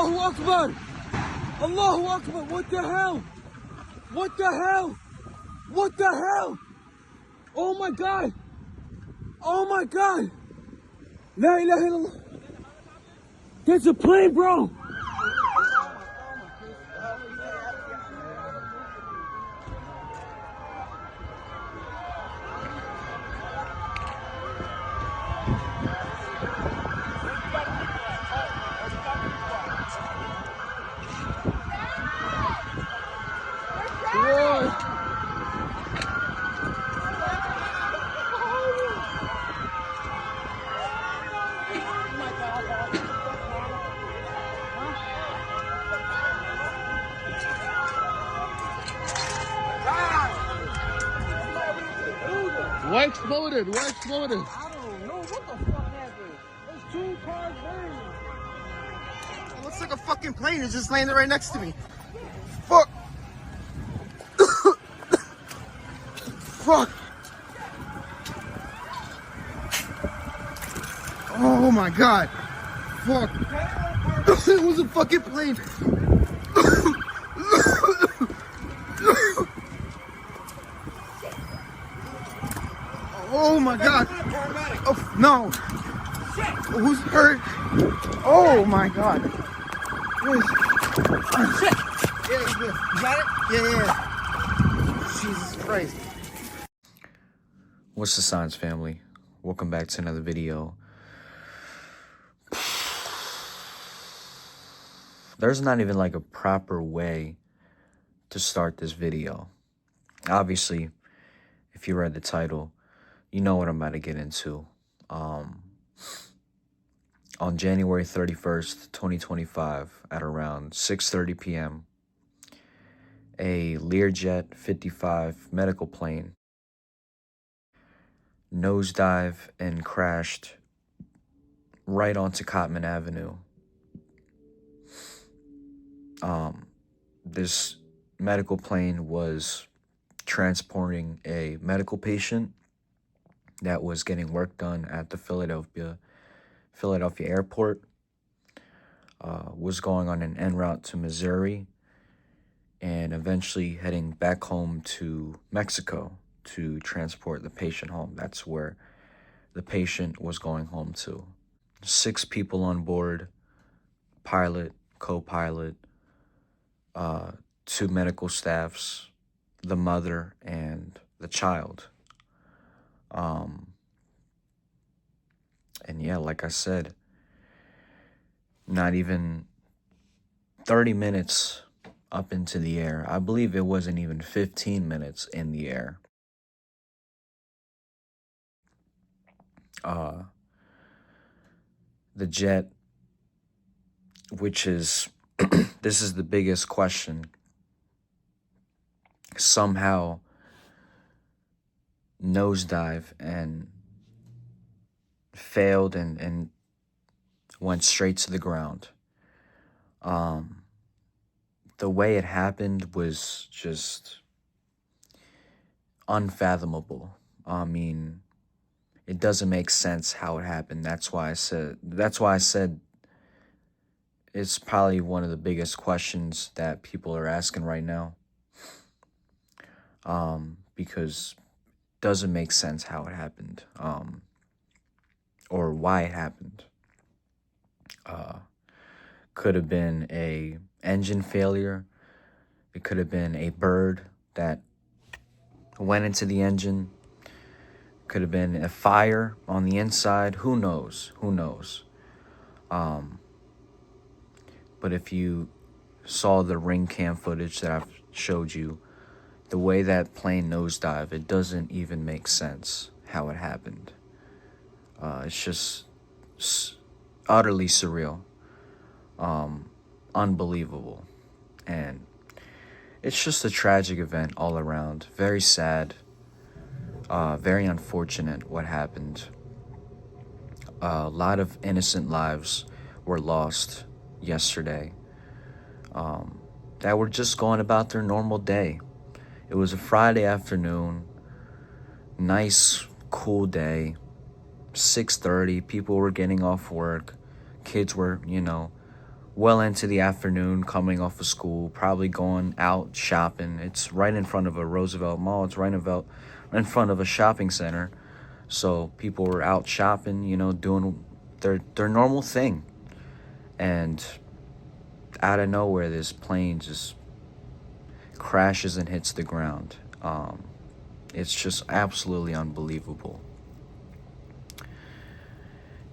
Allahu Akbar! Allahu Akbar! What the hell? What the hell? What the hell? Oh my God! Oh my God! La ilaha illallah! There's a plane, bro! What exploded? What exploded? I don't know what the fuck happened. There's 2 cars burned. It looks like a fucking plane is just landing right next to me. Fuck. Fuck. Oh my God. Fuck. It was a fucking plane. Oh my God. Oh, no. Who's hurt? Oh my God. Shit. Yeah, you good. You got it? Yeah. Jesus Christ. What's the science, family? Welcome back to another video. There's not even like a proper way to start this video. Obviously, if you read the title, you know what I'm about to get into. On January 31st, 2025, at around 6:30 p.m., a Learjet 55 medical plane nosedive and crashed right onto Cotman Avenue. This medical plane was transporting a medical patient that was getting work done at the Philadelphia airport, was going on an en route to Missouri, and eventually heading back home to Mexico to transport the patient home. That's where the patient was going home to. 6 people on board: pilot, co-pilot, 2 medical staffs, the mother, and the child. And yeah, like I said, not even 30 minutes up into the air. I believe it wasn't even 15 minutes in the air. The jet, which is, this is the biggest question, somehow nosedive and failed and went straight to the ground. The way it happened was just unfathomable. I mean, it doesn't make sense how it happened. That's why I said it's probably one of the biggest questions that people are asking right now. Because it doesn't make sense how it happened. Or why it happened. Could have been a engine failure. It could have been a bird that went into the engine. Could have been a fire on the inside. Who knows? Who knows? But if you saw the ring cam footage that I've showed you, the way that plane nosedive, it doesn't even make sense how it happened. It's just utterly surreal, unbelievable, and it's just a tragic event all around. Very sad, very unfortunate what happened. A lot of innocent lives were lost yesterday, that were just going about their normal day. It was a Friday afternoon, nice, cool day, 6:30, people were getting off work, kids were, well into the afternoon, coming off of school, probably going out shopping. It's right in front of a Roosevelt Mall. It's right in front of a shopping center. So people were out shopping, you know, doing their normal thing. And out of nowhere, this plane just crashes and hits the ground. It's just absolutely unbelievable.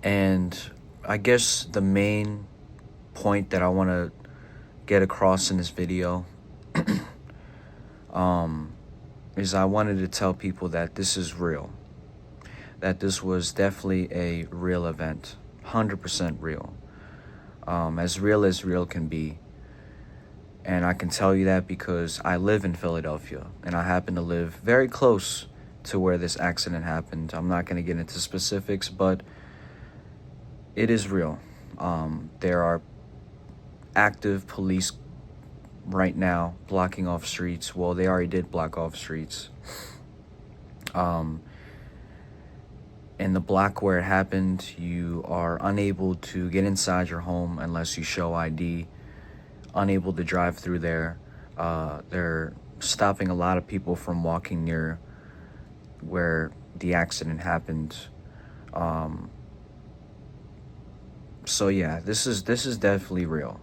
And I guess the main point that I want to get across in this video is I wanted to tell people that this is real. That this was definitely a real event. 100% real. As real can be. And I can tell you that because I live in Philadelphia, and I happen to live very close to where this accident happened. I'm not going to get into specifics, but it is real. There are active police right now blocking off streets. Well, they already did block off streets. In the block where it happened, you are unable to get inside your home unless you show ID, unable to drive through there. They're stopping a lot of people from walking near where the accident happened. So yeah, this is definitely real.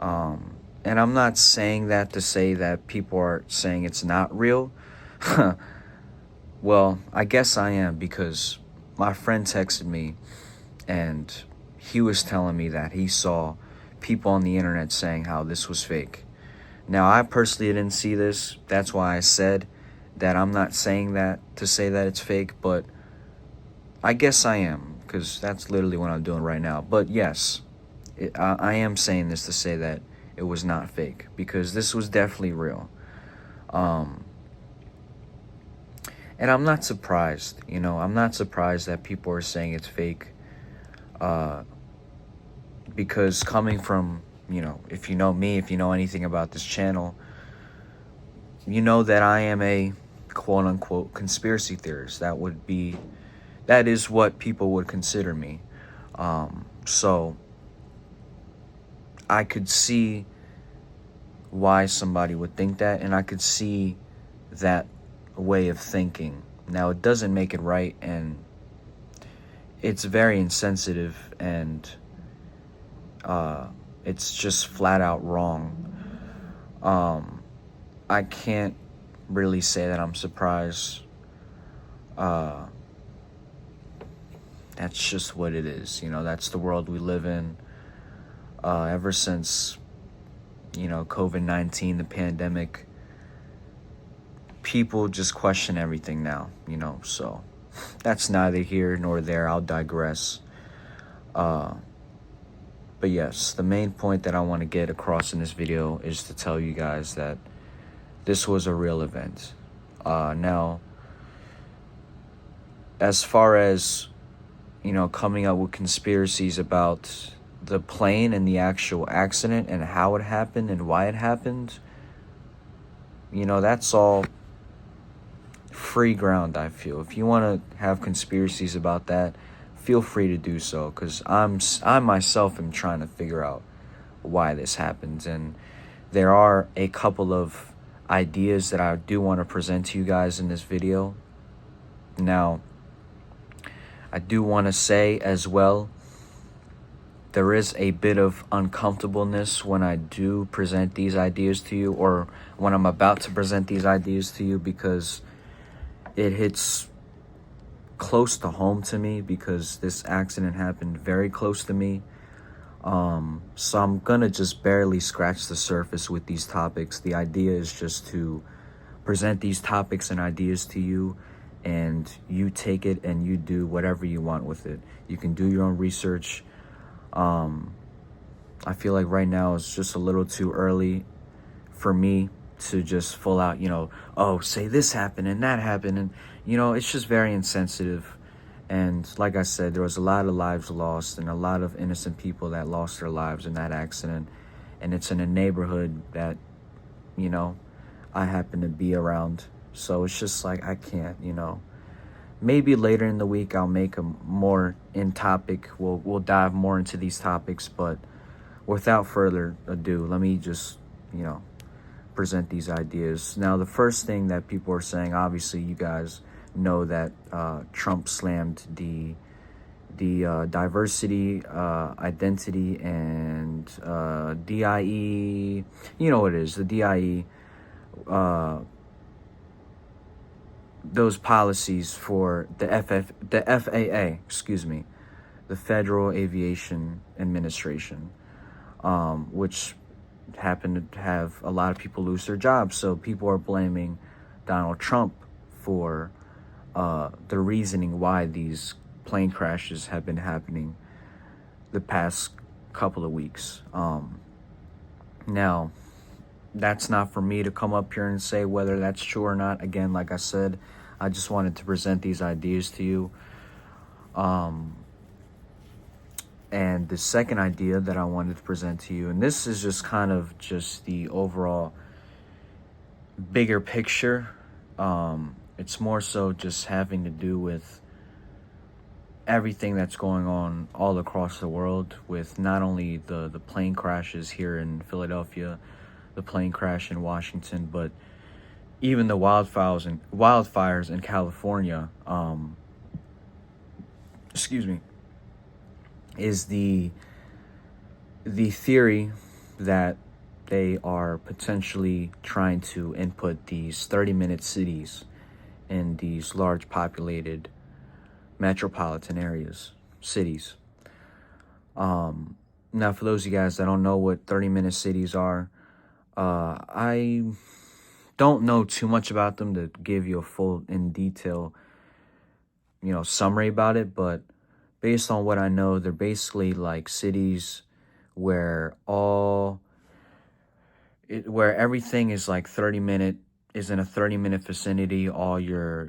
And I'm not saying that to say that people are saying it's not real. Well, I guess I am, because my friend texted me and he was telling me that he saw people on the internet saying how this was fake. Now, I personally didn't see this. That's why I said that I'm not saying that to say that it's fake, but I guess I am, because that's literally what I'm doing right now. But yes, I am saying this to say that it was not fake, because this was definitely real. And I'm not surprised, you know, I'm not surprised that people are saying it's fake. Because coming from, you know, if you know me, if you know anything about this channel, you know that I am a quote unquote conspiracy theorist. That is what people would consider me. So I could see why somebody would think that, and I could see that way of thinking. Now, it doesn't make it right, and it's very insensitive, and it's just flat out wrong. I can't really say that I'm surprised. That's just what it is, you know. That's the world we live in. Ever since, you know, COVID-19, the pandemic, people just question everything now, you know. So that's neither here nor there. I'll digress. But yes, the main point that I want to get across in this video is to tell you guys that this was a real event. Now, as far as, you know, coming up with conspiracies about the plane and the actual accident and how it happened and why it happened, you know, that's all free ground, I feel. If you want to have conspiracies about that, feel free to do so, because I myself am trying to figure out why this happens, and there are a couple of ideas that I do want to present to you guys in this video. Now, I do want to say as well, there is a bit of uncomfortableness when I do present these ideas to you, or when I'm about to present these ideas to you, because it hits close to home to me, because this accident happened very close to me. So I'm gonna just barely scratch the surface with these topics. The idea is just to present these topics and ideas to you, and you take it and you do whatever you want with it. You can do your own research. I feel like right now it's just a little too early for me to just full out, you know, oh, say this happened and that happened, and you know, it's just very insensitive. And like I said, there was a lot of lives lost and a lot of innocent people that lost their lives in that accident, and it's in a neighborhood that, you know, I happen to be around. So it's just like, I can't, you know. Maybe later in the week I'll make a more in topic, we'll dive more into these topics, but without further ado, let me just, you know, present these ideas. Now, the first thing that people are saying, obviously, you guys know that Trump slammed the diversity, identity, and DIE. You know what it is, the DIE. Those policies for the FAA, excuse me, the Federal Aviation Administration, which happened to have a lot of people lose their jobs. So people are blaming Donald Trump for the reasoning why these plane crashes have been happening the past couple of weeks. Now, that's not for me to come up here and say whether that's true or not. Again, like I said, I just wanted to present these ideas to you. And the second idea that I wanted to present to you, and this is just kind of just the overall bigger picture. It's more so just having to do with everything that's going on all across the world, with not only the plane crashes here in Philadelphia, the plane crash in Washington, but even the wildfires in California. Excuse me. Is the theory that they are potentially trying to input these 30-minute cities in these large populated metropolitan areas, cities. Now, for those of you guys that don't know what 30-minute cities are, I don't know too much about them to give you a full, in detail, summary about it, but based on what I know, they're basically like cities where everything is like 30-minute, is in a 30-minute vicinity. All your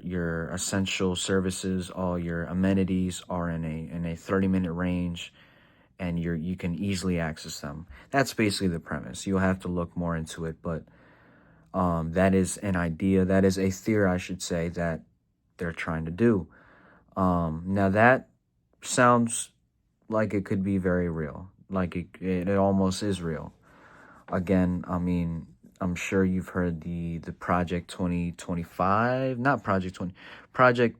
essential services, all your amenities are in a 30-minute range, and you can easily access them. That's basically the premise. You'll have to look more into it, but that is an idea. That is a theory, I should say, that they're trying to do. Now that sounds like it could be very real. Like it almost is real. Again, I mean, I'm sure you've heard the Project 2025, not Project 20, Project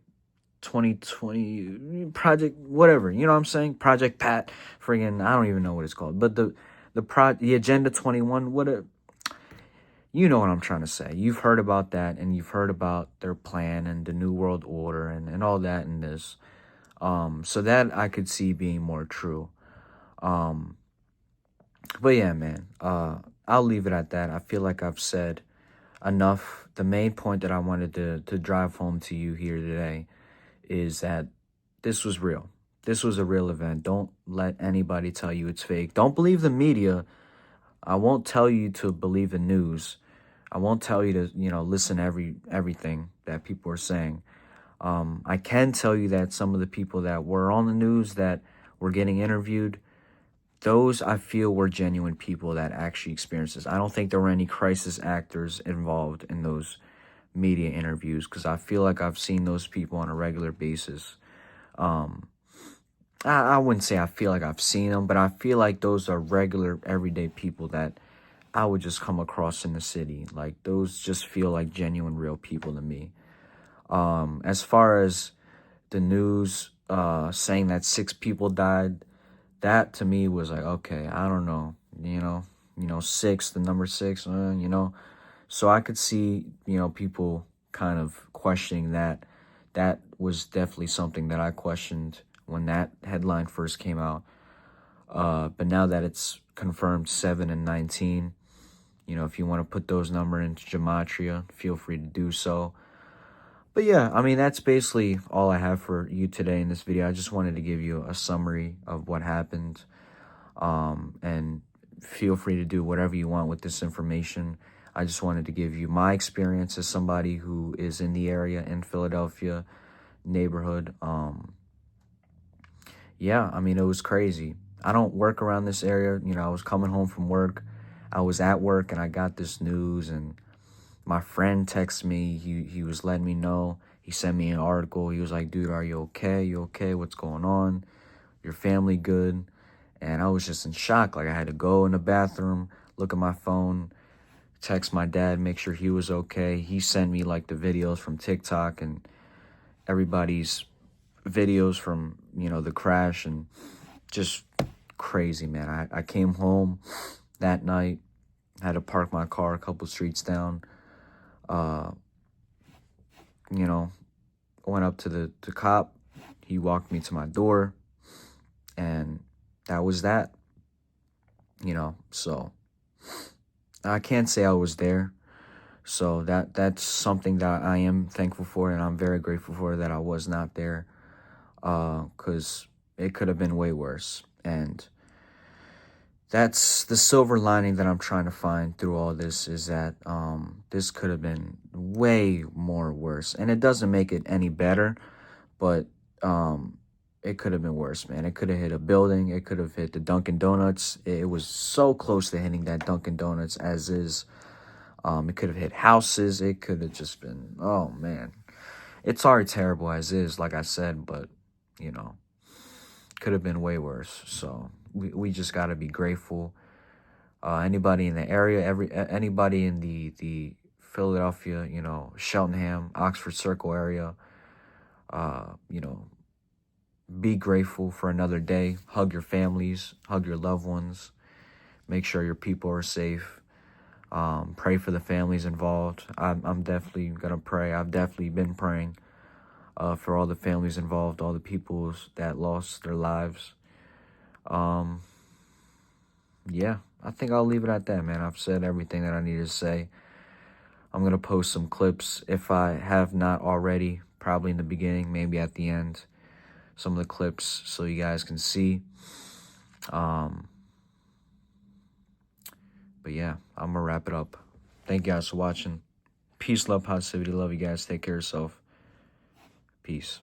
2020, Project whatever, you know what I'm saying? Project Pat, friggin', I don't even know what it's called. But the Agenda 21, you know what I'm trying to say. You've heard about that, and you've heard about their plan and the New World Order and all that in this. So that I could see being more true. But yeah, man, I'll leave it at that. I feel like I've said enough. The main point that I wanted to drive home to you here today is that this was real. This was a real event. Don't let anybody tell you it's fake. Don't believe the media. I won't tell you to believe the news. I won't tell you to, listen to everything that people are saying. I can tell you that some of the people that were on the news that were getting interviewed, those I feel were genuine people that actually experienced this. I don't think there were any crisis actors involved in those media interviews, because I feel like I've seen those people on a regular basis. I wouldn't say I feel like I've seen them, but I feel like those are regular, everyday people that I would just come across in the city. Like, those just feel like genuine, real people to me. As far as the news saying that 6 people died, that to me was like, okay, I don't know, 6, the number 6, so I could see, people kind of questioning that. That was definitely something that I questioned when that headline first came out. But now that it's confirmed 7 and 19, if you want to put those numbers into gematria, feel free to do so. But yeah, I mean, that's basically all I have for you today in this video. I just wanted to give you a summary of what happened. And feel free to do whatever you want with this information. I just wanted to give you my experience as somebody who is in the area, in Philadelphia neighborhood. Yeah, I mean, it was crazy. I don't work around this area. I was coming home from work. I was at work and I got this news, and my friend texted me. He was letting me know. He sent me an article. He was like, dude, are you okay? You okay? What's going on? Your family good? And I was just in shock. Like, I had to go in the bathroom, look at my phone, text my dad, make sure he was okay. He sent me like the videos from TikTok and everybody's videos from, you know, the crash, and just crazy, man. I came home that night, had to park my car a couple streets down. You know, went up to the cop. He walked me to my door, and that was that. You know, so I can't say I was there. So that's something that I am thankful for, and I'm very grateful for that I was not there, because it could have been way worse. And that's the silver lining that I'm trying to find through all this, is that this could have been way more worse. And it doesn't make it any better, but it could have been worse, man. It could have hit a building. It could have hit the Dunkin' Donuts. It was so close to hitting that Dunkin' Donuts as is. It could have hit houses. It could have just been, oh, man. It's already terrible as is, like I said, but, you know, could have been way worse. So we just got to be grateful. Anybody in the area, anybody in the Philadelphia, you know, Cheltenham, Oxford Circle area, you know, be grateful for another day. Hug your families, hug your loved ones. Make sure your people are safe. Pray for the families involved. I'm definitely gonna pray. I've definitely been praying for all the families involved, all the people that lost their lives. Yeah, I think I'll leave it at that, man. I've said everything that I needed to say. I'm gonna post some clips, if I have not already, probably in the beginning, maybe at the end, some of the clips so you guys can see. But yeah, I'm gonna wrap it up. Thank you guys for watching. Peace, love, positivity. Love you guys. Take care of yourself. Peace.